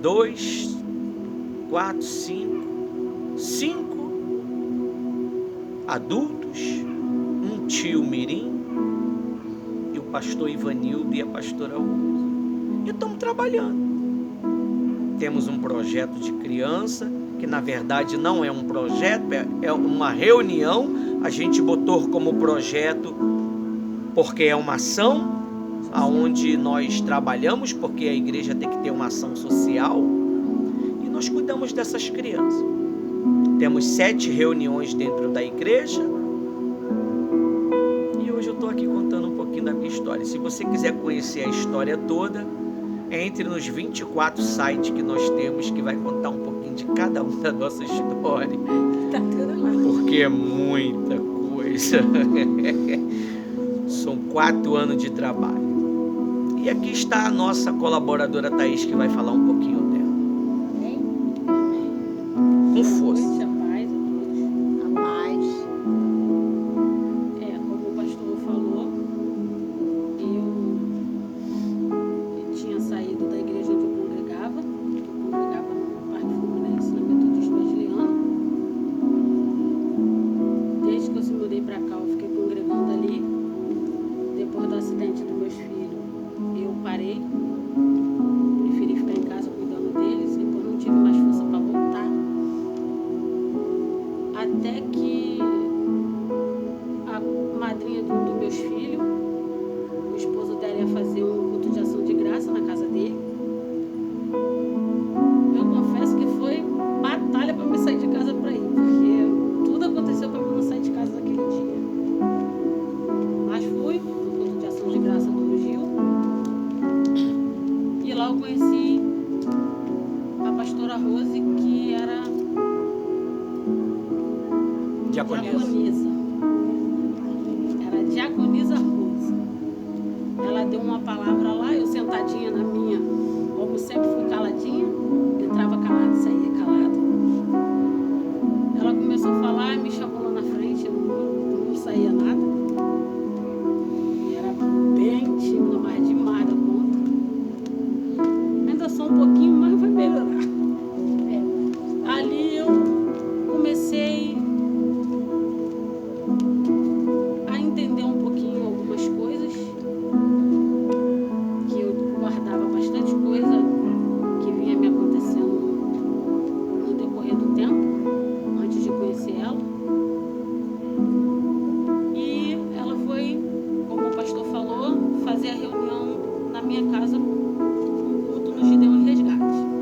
2, 4, 5 adultos, um tio mirim e o pastor Ivanildo e a pastora Rosa. E estamos trabalhando. Temos um projeto de criança, que na verdade não é um projeto, é uma reunião. A gente botou como projeto porque é uma ação aonde nós trabalhamos, porque a igreja tem que ter uma ação social, e nós cuidamos dessas crianças. Temos 7 reuniões dentro da igreja, e hoje eu estou aqui contando um pouquinho da minha história. Se você quiser conhecer a história toda, entre nos 24 sites que nós temos, que vai contar um pouquinho de cada um da nossa história. Tá tudo lá. Porque é muita coisa. São 4 anos de trabalho. E aqui está a nossa colaboradora Thaís, que vai falar um pouquinho dela. Amém? Com força. A paz a todos. A paz. Como o pastor falou, eu tinha saído da igreja onde eu congregava no Parque Fluminense, na Metodista Wesleyana. Desde que eu se mudei para cá, eu fiquei congregando ali. Depois do acidente dos meus filhos, eu parei, preferi ficar em casa cuidando deles, depois não tive mais força para voltar. Até que a madrinha de um dos meus filhos, o esposo dela ia fazer um culto de ação de graça na casa dele. Eu confesso que foi batalha para me sair de casa para ir, porque tudo aconteceu para mim não sair de casa naquele dia. Mas fui no culto de ação de graça do Gil, e lá eu conheci a pastora Rose, que era diaconisa. Era diaconisa Rose. Ela deu uma palavra lá, eu sentadinha na minha, como sempre fui caladinha, entrava calado, saía calado. Ela começou a falar, me chamou lá na frente, eu não saía nada. Era bem tímida, mas demais da conta. Ainda só um pouquinho, mas vai melhorar. Ali eu comecei a entender um pouquinho algumas coisas, que eu guardava bastante coisa que vinha me acontecendo no decorrer do tempo, antes de conhecer ela. E ela foi, como o pastor falou, fazer a reunião na minha casa, um culto no Gideão e Resgate.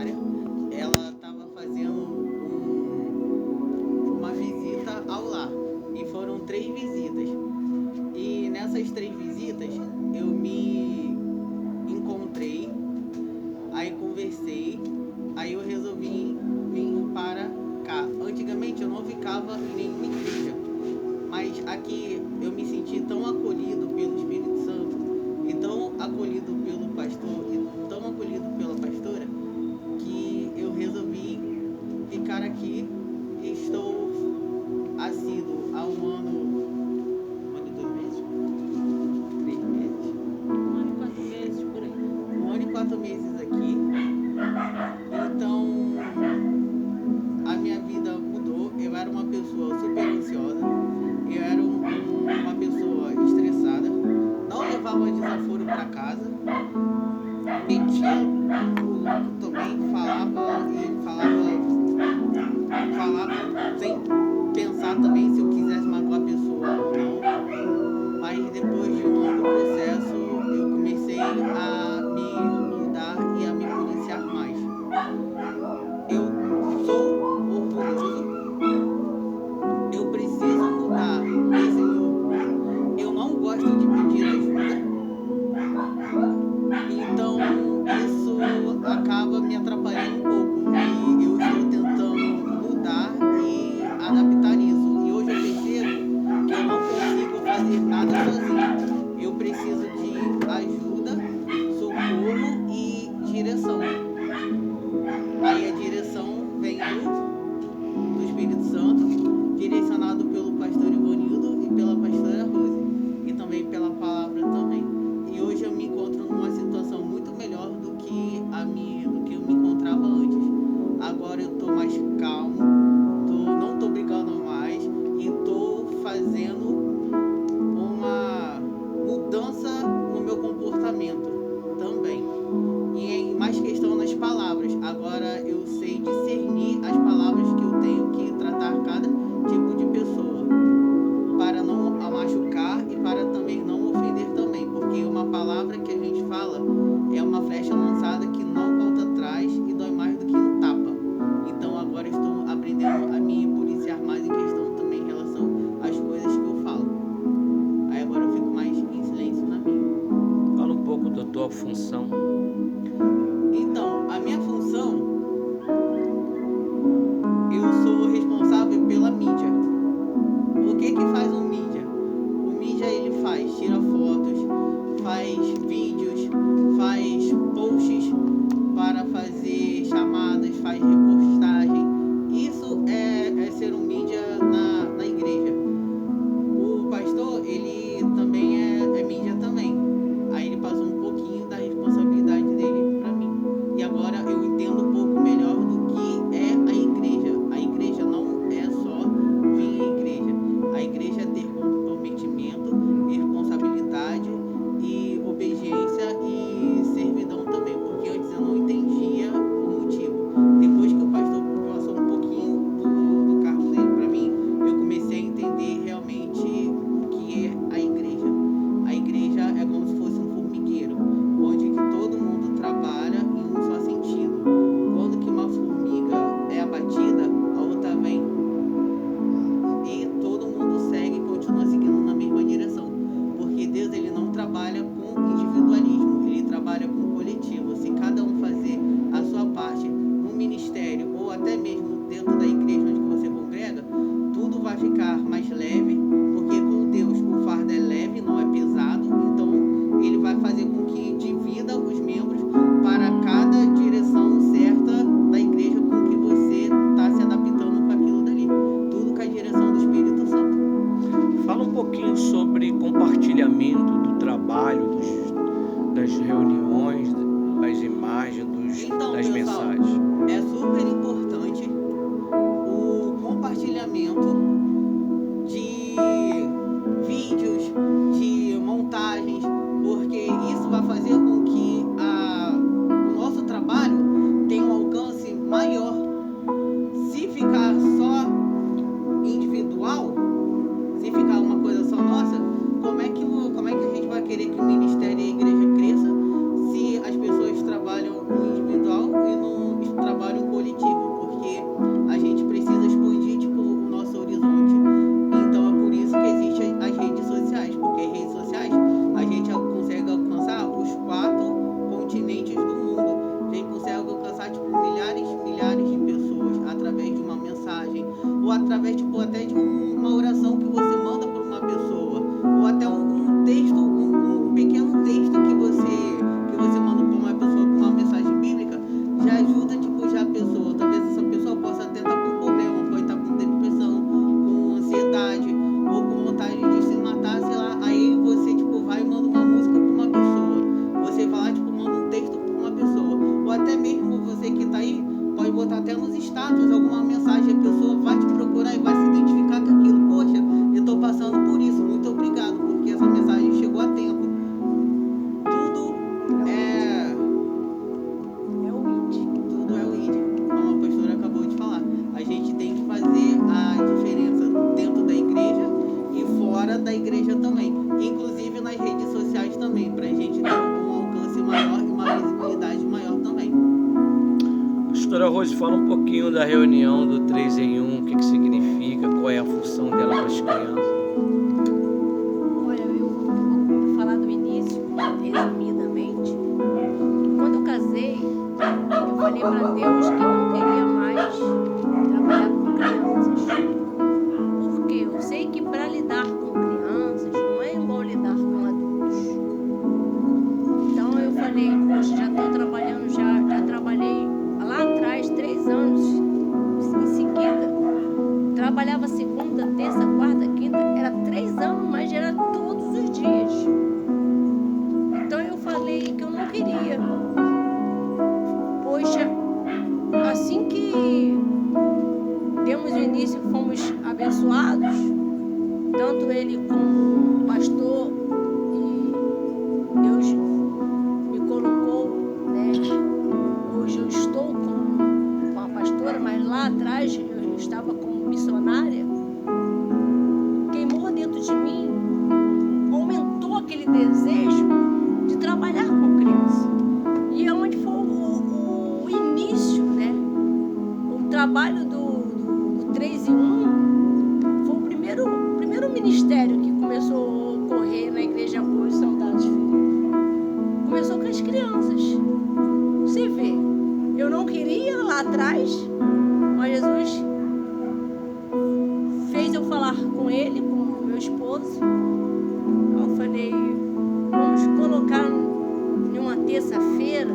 missionária, ela estava fazendo uma visita ao lar. E foram 3 visitas. E nessas 3 visitas eu me encontrei, aí conversei, aí eu resolvi vir para cá. Antigamente eu não ficava em nenhuma igreja, mas aqui eu me senti tão acolhido pelo Espírito Santo, e tão acolhido pelo pastor, e tão acolhido pela pastora, que eu resolvi ficar aqui. E estou assíduo há 1 ano, 2 meses, 3 meses, 1 ano e 4 meses por aí. 1 ano e 4 meses aqui. Então a minha vida mudou. Eu era uma pessoa super ansiosa, eu era uma pessoa estressada, não levava desaforo para casa, metia o louco também, falava sem pensar também se eu quisesse magoar a pessoa ou não. Mas depois de um longo processo eu comecei a me mudar e a me policiar mais. Eu sou orgulhoso, eu preciso mudar, Senhor, eu não gosto de pedir ajuda, então isso acaba me atrapalhando um pouco, e eu estou tentando mudar e adaptar isso. E hoje eu percebo que eu não consigo fazer nada sozinho, eu preciso de ajuda, socorro e direção. Aí a direção vem do Espírito Santo, direcionado pelo pastor Ivanildo e pela pastora Rose, e também pela palavra também. E hoje eu me encontro numa situação muito melhor do que eu me encontrava antes. Agora eu estou mais calmo, não estou brigando mais e estou fazendo uma mudança no meu comportamento também. E em mais questão nas palavras. Agora eu sei discernir as palavras que eu tenho que tratar cada tipo de pessoa, para não a machucar e para também não ofender também, porque uma palavra que a gente fala é uma flecha lançada que não volta atrás e dói mais do que um tapa. Então agora estou aprendendo a me policiar mais em questão também em relação às coisas que eu falo. Aí agora eu fico mais em silêncio na minha. Fala um pouco da tua função. Então, a minha função, eu sou responsável pela mídia. O que faz um mídia? O mídia ele tira fotos, faz vídeos, faz posts para fazer chamadas, faz repostagem. Isso é ser um mídia na igreja. O pastor, ele também é mídia também. Aí ele passou um pouquinho da responsabilidade dele para mim. E agora eu entendo um pouco melhor do que é a igreja. A igreja não é só vir à igreja. A igreja é ter comprometimento, responsabilidade e obediência e servidão também. Porque antes eu não entendia o motivo. Depois que o pastor passou um pouquinho do cargo dele para mim, eu comecei a entender realmente o que é a igreja. A igreja é como se fosse um formigueiro, onde que todo mundo trabalha em um só sentido. Quando que uma formiga é abatida, a outra vem e todo mundo segue e continua seguindo na mesma direção. Porque Deus ele não trabalha com individualismo, ele trabalha com coletivo. Se cada um fazer a sua parte no ministério ou até mesmo dentro da igreja onde você congrega, tudo vai ficar mais leve, porque com Deus o fardo é leve, não é pesado. Então ele vai fazer com que divida os membros para cada direção certa da igreja com que você está se adaptando com aquilo dali. Tudo com a direção do Espírito Santo. Fala um pouquinho sobre compartilhamento do trabalho, das reuniões, das imagens, Então, das pessoal, mensagens. é super importante o compartilhamento de vídeos, de montagens, porque isso vai fazer com que o nosso trabalho tenha um alcance maior. Se ficar só individual, se ficar uma coisa só nossa, como é que a gente vai querer que o ministério e a igreja cresça se as pessoas trabalham no individual e não já ajuda, tipo, já a pessoa. Talvez essa pessoa possa até estar com problema, pode estar com depressão, com ansiedade, ou com vontade de se matar, sei lá. Aí você, tipo, vai e manda uma música pra uma pessoa. Você vai lá, tipo, manda um texto pra uma pessoa. Ou até mesmo você que tá aí, pode botar até nos status alguma mensagem, a pessoa vai te procurar e vai se identificar com aquilo. Poxa, eu tô passando por isso, muito obrigado, porque essa mensagem chegou a tempo. Tudo é o ID. Tudo é o ID, como a pastora acabou de falar. A gente tem que fazer a diferença dentro da igreja e fora da igreja também, inclusive nas redes sociais também, pra gente ter um alcance maior e uma visibilidade maior também. Pastora Rose, fala um pouquinho da reunião do 3 em 1, o que significa, qual é a função dela para as crianças. Olha, eu vou falar do início, resumidamente. Quando eu casei, eu falei para Deus que não queria mais trabalhar com crianças. Porque eu sei que para lidar com crianças não é igual lidar com adultos. Então eu falei, poxa, já estou trabalhando, já trabalhei lá atrás 3 anos em seguida. Trabalhava segunda, terça, quarta, quinta, era 3 anos, mas era todos os dias. Então eu falei que eu não queria. Poxa, assim que demos o início, fomos abençoados, tanto ele como o pastor, e Deus me colocou, né? Hoje eu estou com a pastora, mas lá atrás eu estava como missionária. Queimou dentro de mim, aumentou aquele desejo de trabalhar com criança. E é onde foi o início, né? O trabalho do 3 em 1 foi o primeiro ministério que começou a ocorrer na Igreja Apoio Saudades Filhos. Começou com as crianças. Você vê, eu não queria lá atrás, mas Jesus fez eu falar com ele, com o meu esposo. Eu falei, vamos colocar em uma terça-feira,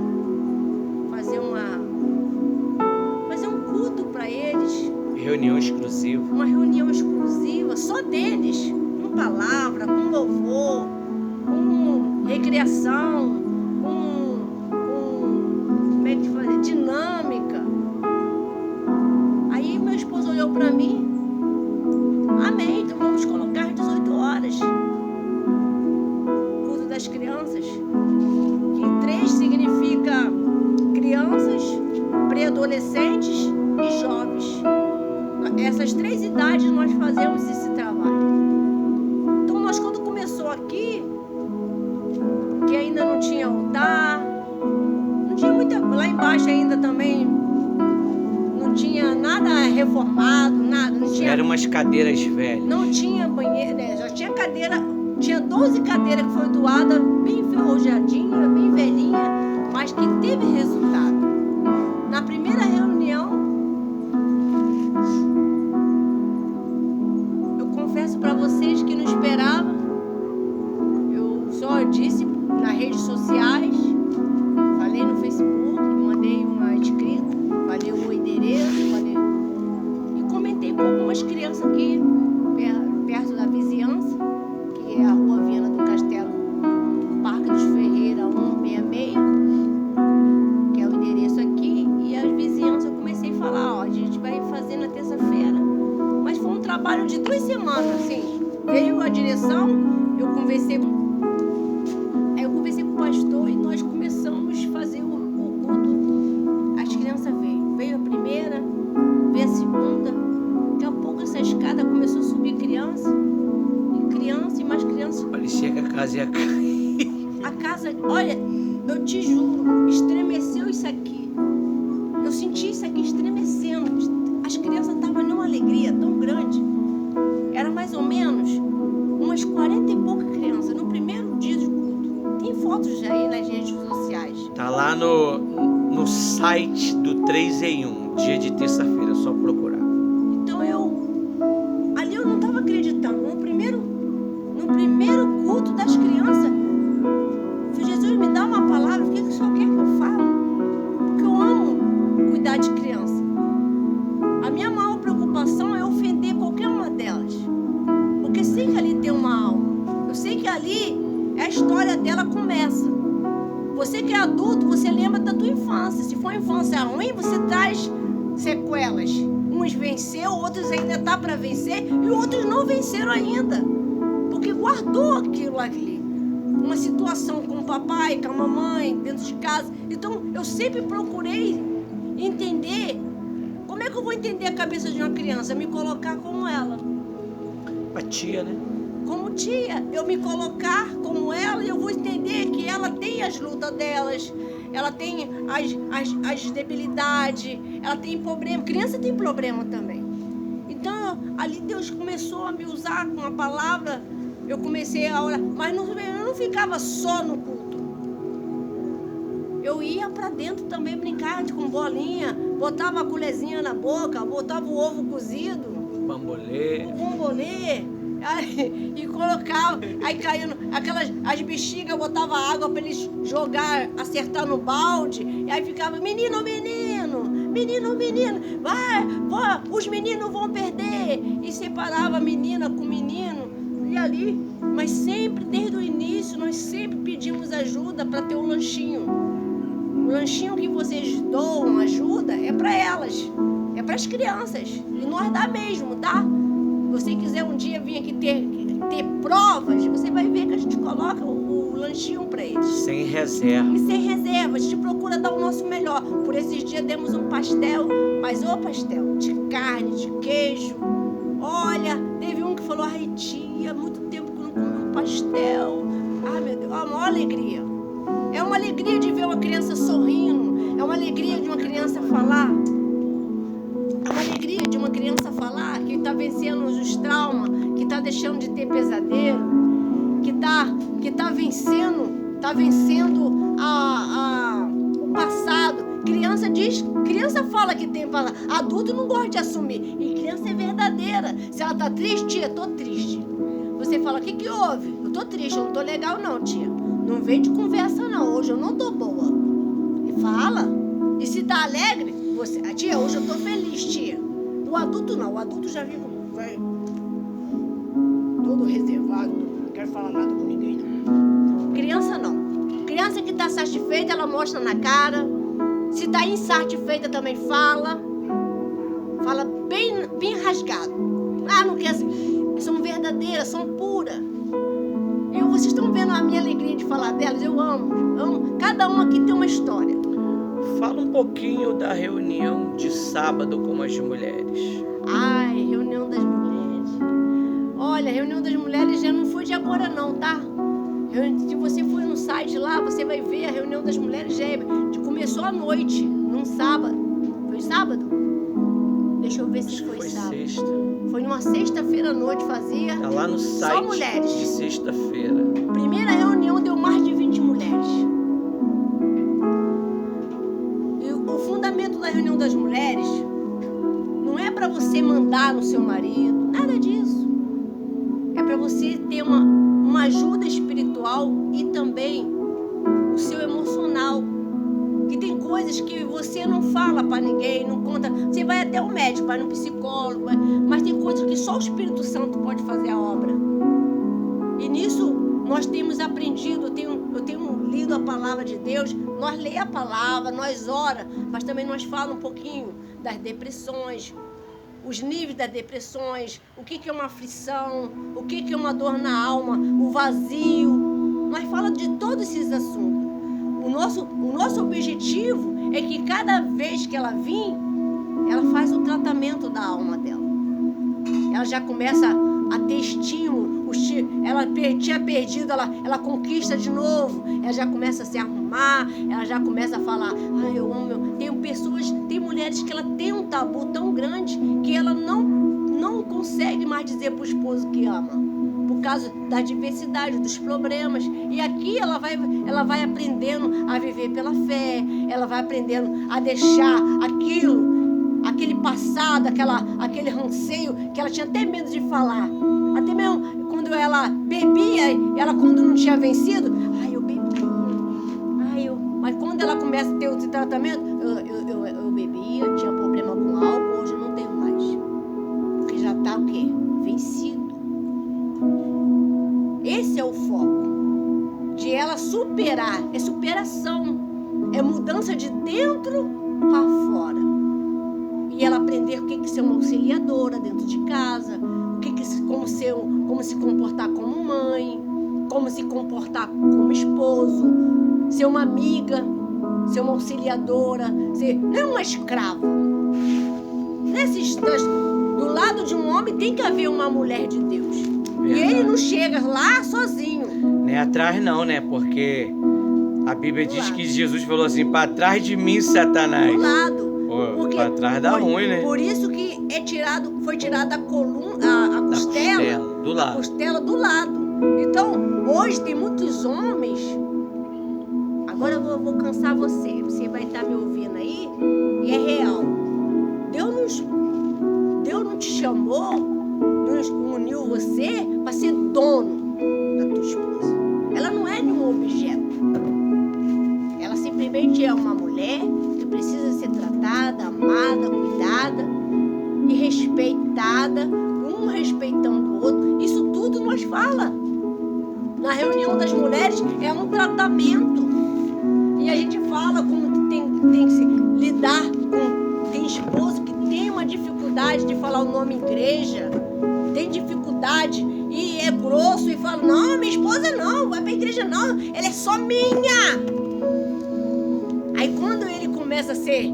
fazer um culto para eles. Reunião exclusiva. Uma reunião exclusiva, só deles, com palavra, com louvor, com recreação, como é que faz? Dinâmica. Aí meu esposo olhou para mim, amém, então vamos colocar 18 horas. Culto das crianças, que 3 significa crianças, pré-adolescentes e jovens. Essas 3 idades nós fazemos esse trabalho. Então nós, quando começou aqui, que ainda não tinha altar, não tinha muita, lá embaixo ainda também não tinha nada reformado, nada, não tinha. Eram umas cadeiras velhas. Não tinha banheiro, né? Já tinha cadeira, tinha 12 cadeiras que foi doada, bem enferrujadinha, bem velhinha, mas que teve resultado. Na primeira reunião, eu confesso para vocês que não esperava. Eu só disse nas redes sociais, falei no Facebook, mandei uma escrita, falei o endereço, e comentei com algumas crianças aqui, perto da vizinhança, que é a Rua Viana do Castelo, Parque dos Ferreira 166, que é o endereço aqui, e as vizinhanças eu comecei a falar, ó, a gente vai fazer na terça-feira, mas foi um trabalho de 2 semanas, assim, veio a direção, eu conversei com o pastor e nós começamos a fazer o culto. As crianças veio a primeira, veio a segunda, daqui a pouco essa escada começou a subir criança e mais crianças. Parecia que a casa ia cair. A casa, olha, eu te juro, estremeceu isso aqui. Eu senti isso aqui estremecendo. As crianças estavam numa alegria tão grande. Era mais ou menos umas 40 e poucas crianças no primeiro dia de culto. Tem fotos aí nas redes sociais. Tá lá no site do 3 em 1, dia de terça-feira, é só procurar. Então ali eu não estava acreditando. No primeiro culto das crianças, Jesus me dá uma palavra, o que o Senhor quer que eu fale? Porque eu amo cuidar de criança. A minha maior preocupação é ofender qualquer uma delas. Porque sei que ali tem uma alma. Eu sei que ali a história dela começa. Você que é adulto, você lembra da tua infância. Se for infância ruim, você traz sequelas. Uns venceu, outros ainda está para vencer e outros não venceram ainda. Porque guardou aquilo ali. Uma situação com o papai, com a mamãe, dentro de casa. Então, eu sempre procurei entender. Como é que eu vou entender a cabeça de uma criança? Me colocar como ela. A tia, né? Como tia, eu me colocar como ela e eu vou entender que ela tem as lutas delas, ela tem as debilidades, ela tem problema. Criança tem problema também. Então, ali Deus começou a me usar com a palavra, eu comecei a orar, mas eu não ficava só no culto. Eu ia para dentro também brincar com bolinha, botava a colherzinha na boca, botava o ovo cozido, Bambolê. o bombolê, e colocava, aí caindo as bexigas, botava água para eles jogar, acertar no balde, e aí ficava, menino, vai, os meninos vão perder, e separava a menina com o menino, e ali, mas sempre, desde o início, nós sempre pedimos ajuda para ter um lanchinho. O lanchinho que vocês doam, ajuda, é para elas, é para as crianças, e nós dá mesmo, tá? Se você quiser um dia vir aqui ter provas, você vai ver que a gente coloca o lanchinho para eles. Sem reserva. E sem reserva, a gente procura dar o nosso melhor. Por esses dias demos um pastel, mas ô pastel, de carne, de queijo. Olha, teve um que falou, ai tia, muito tempo que eu não comi um pastel. Ai meu Deus, a maior alegria. É uma alegria de ver uma criança sorrindo, é uma alegria de uma criança falar. É uma alegria de uma criança falar que está vencendo os traumas, que está deixando de ter pesadelo, que tá vencendo o passado. Criança fala que tem para adulto não gosta de assumir. E criança é verdadeira. Se ela tá triste, tia, tô triste. Você fala, o que houve? Eu tô triste, eu não tô legal não, tia. Não vem de conversa não, hoje eu não tô boa. E fala. E se tá alegre, você, tia, hoje eu tô feliz, tia. O adulto não, o adulto já vive todo reservado, não quero falar nada com ninguém não. Criança não. Criança que tá satisfeita, ela mostra na cara. Se tá insatisfeita também fala. Fala bem rasgado. Ah, não quer. São verdadeiras, são puras. Vocês estão vendo a minha alegria de falar delas? Eu amo. Cada uma aqui tem uma história. Fala um pouquinho da reunião de sábado com as mulheres. Ai, reunião das mulheres. Olha, a reunião das mulheres já não foi de agora não, tá? Se você for no site lá, você vai ver a reunião das mulheres começou à noite, num sábado. Foi sábado? Deixa eu ver se foi sábado. Sexta. Foi numa sexta-feira à noite, fazia. Tá lá no site. Só mulheres. De sexta-feira. Primeira reunião deu mais de 20 mulheres. E o fundamento da reunião das mulheres não é para você mandar no seu marido, nada disso. É para você ter uma ajuda espiritual e também o seu emocional. Que tem coisas que você não fala para ninguém, não conta. Você vai até o médico, vai no psicólogo, mas tem coisas que só o Espírito Santo pode fazer a obra. E nisso nós temos aprendido, eu tenho lido a palavra de Deus, nós lê a palavra, nós ora, mas também nós falamos um pouquinho das depressões, os níveis das depressões, o que é uma aflição, o que é uma dor na alma, o vazio. Nós falamos de todos esses assuntos. O nosso objetivo é que cada vez que ela vir, ela faz o tratamento da alma dela. Ela já começa a ter estímulo. Ela tinha perdido, ela conquista de novo. Ela já começa a se arrumar, ela já começa a falar, eu amo. Tem mulheres que ela tem um tabu tão grande que ela não consegue mais dizer para o esposo que ama. Por causa da diversidade, dos problemas. E aqui ela vai aprendendo a viver pela fé, ela vai aprendendo a deixar aquele passado, aquele ranceio, que ela tinha até medo de falar. Até mesmo quando ela bebia, quando não tinha vencido, eu bebi. Mas quando ela começa a ter o tratamento, eu bebia, superar, é superação, é mudança de dentro para fora. E ela aprender o que é ser uma auxiliadora dentro de casa, como se comportar como mãe, como se comportar como esposo, ser uma amiga, ser uma auxiliadora, não é uma escrava. Do lado de um homem tem que haver uma mulher de Deus. Verdade. E ele não chega lá sozinho. Não é atrás não, né? Porque a Bíblia diz que Jesus falou assim, para trás de mim, Satanás. Do lado. Para trás dá ruim, né? Por isso que foi tirada a coluna, a costela do lado. A costela do lado. Então, hoje tem muitos homens. Agora eu vou cansar você. Você vai estar me ouvindo aí. E é real. Deus não te chamou, não uniu você para ser dono da tua esposa. Ela não é nenhum objeto. Ela simplesmente é uma mulher que precisa ser tratada, amada, cuidada e respeitada, um respeitando o outro. Isso tudo nós fala. Na reunião das mulheres é um tratamento. E a gente fala como tem que se lidar com... Tem esposo que tem uma dificuldade de falar o nome igreja, tem dificuldade e é grosso e fala, não, minha esposa não, vai pra igreja não, ela é só minha. Aí quando ele começa a ser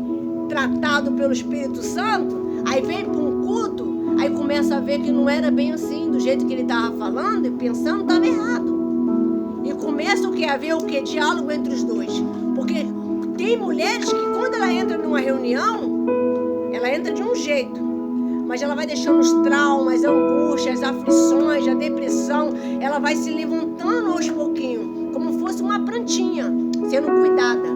tratado pelo Espírito Santo, aí vem para um culto, aí começa a ver que não era bem assim, do jeito que ele estava falando e pensando, estava errado. E começa o que? A ver o que? Diálogo entre os dois. Porque tem mulheres que quando ela entra numa reunião, ela entra de um jeito, mas ela vai deixando os traumas, a angústia, as aflições, a depressão, ela vai se levantando aos pouquinhos, como fosse uma plantinha, sendo cuidada.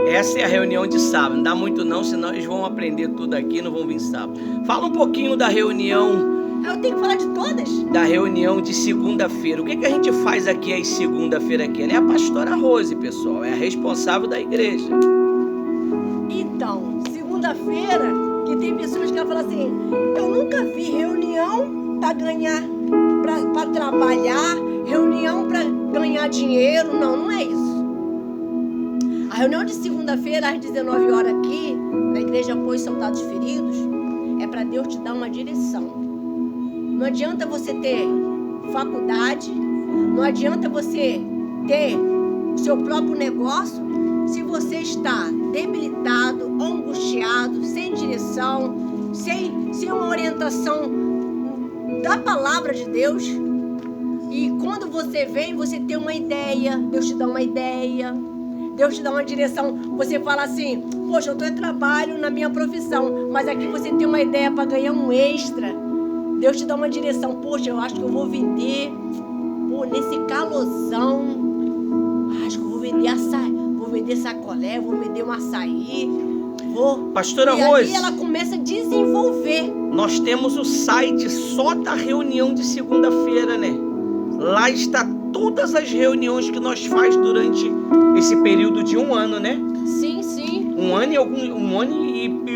Essa é a reunião de sábado, não dá muito não, senão eles vão aprender tudo aqui, não vão vir sábado. Fala um pouquinho da reunião. Eu tenho que falar de todas? Da reunião de segunda-feira. O que a gente faz aqui às segunda-feira aqui? Ela é a pastora Rose, pessoal, é a responsável da igreja. Então, segunda-feira, que tem pessoas que falam assim, eu nunca vi reunião para ganhar, para trabalhar, reunião para ganhar dinheiro. Não é isso. A reunião de segunda-feira às 19 horas aqui, na Igreja Apoio Soldados Feridos, é para Deus te dar uma direção. Não adianta você ter faculdade, não adianta você ter o seu próprio negócio, se você está debilitado, angustiado, sem direção, sem uma orientação da palavra de Deus. E quando você vem, você tem uma ideia, Deus te dá uma ideia, Deus te dá uma direção. Você fala assim, poxa, eu estou em trabalho na minha profissão, mas aqui você tem uma ideia para ganhar um extra. Deus te dá uma direção, poxa, eu acho que eu vou vender, nesse calorzão, acho que eu vou vender açaí, vou vender sacolé, vou vender um açaí, Pastora e Rose, aí ela começa a desenvolver. Nós temos o site só da reunião de segunda-feira, né? Lá está todas as reuniões que nós faz durante esse período de um ano, né? Sim. Um ano e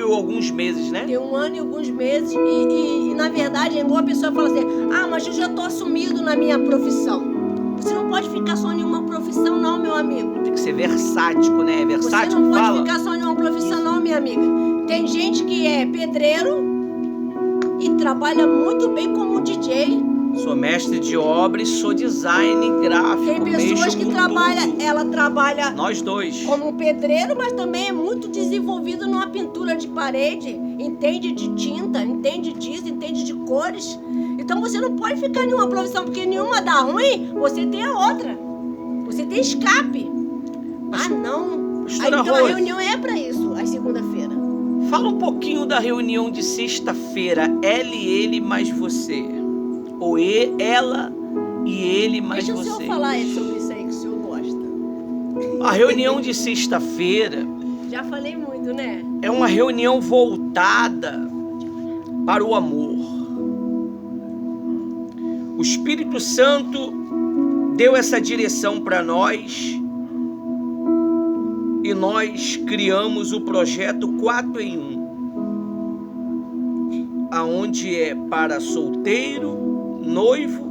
alguns meses, né? Tem um ano e alguns meses e na verdade é igual a pessoa fala assim, mas eu já estou assumido na minha profissão. Você não pode ficar só em uma profissão não, meu amigo. Tem que ser versático, né? Versátil, você não pode fala. Ficar só em uma profissão não, minha amiga. Tem gente que é pedreiro e trabalha muito bem como DJ. Sou mestre de obra e sou design gráfico. Tem pessoas que trabalham, ela trabalha nós dois como pedreiro, mas também é muito desenvolvido numa pintura de parede, entende de tinta, entende disso, entende de cores. Então você não pode ficar em uma profissão, porque nenhuma dá ruim, você tem a outra. Você tem escape. Não. Então a reunião é para isso, às segunda-feira. Fala um pouquinho da reunião de sexta-feira, ela e ele mais você. Ou ela e ele mais você. Deixa o senhor falar sobre isso aí que o senhor gosta. A reunião de sexta-feira... Já falei muito, né? É uma reunião voltada para o amor. O Espírito Santo deu essa direção para nós e nós criamos o projeto 4 em 1, aonde é para solteiro, noivo,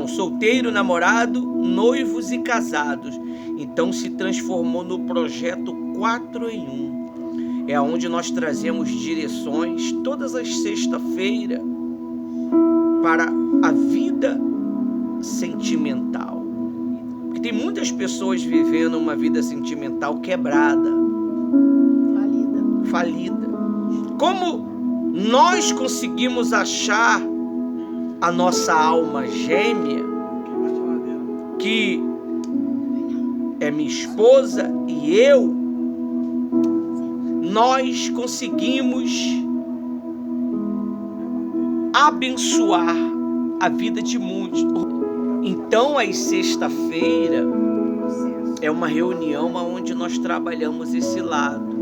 solteiro, namorado, noivos e casados. Então se transformou no projeto 4 em 1. É onde nós trazemos direções todas as sexta-feiras para a vida sentimental. Porque tem muitas pessoas vivendo uma vida sentimental quebrada, falida. Como nós conseguimos achar a nossa alma gêmea, que é minha esposa e eu, nós conseguimos abençoar a vida de muitos. Então, às sexta-feira é uma reunião onde nós trabalhamos esse lado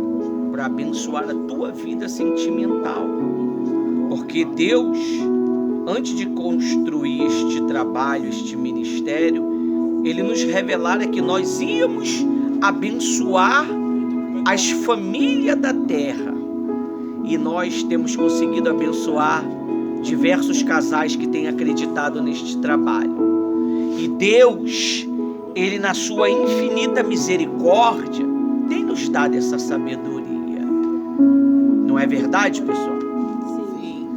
para abençoar a tua vida sentimental. Porque Deus, antes de construir este trabalho, este ministério, Ele nos revelara que nós íamos abençoar as famílias da terra. E nós temos conseguido abençoar diversos casais que têm acreditado neste trabalho. E Deus, Ele na sua infinita misericórdia, tem nos dado essa sabedoria. Não é verdade, pessoal? Sim.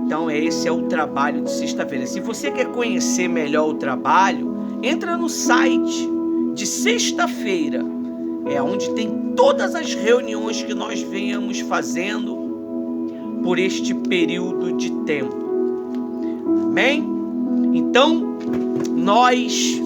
Então esse é o trabalho de sexta-feira. Se você quer conhecer melhor o trabalho, entra no site de sexta-feira. É onde tem todas as reuniões que nós venhamos fazendo por este período de tempo. Amém? Então, nós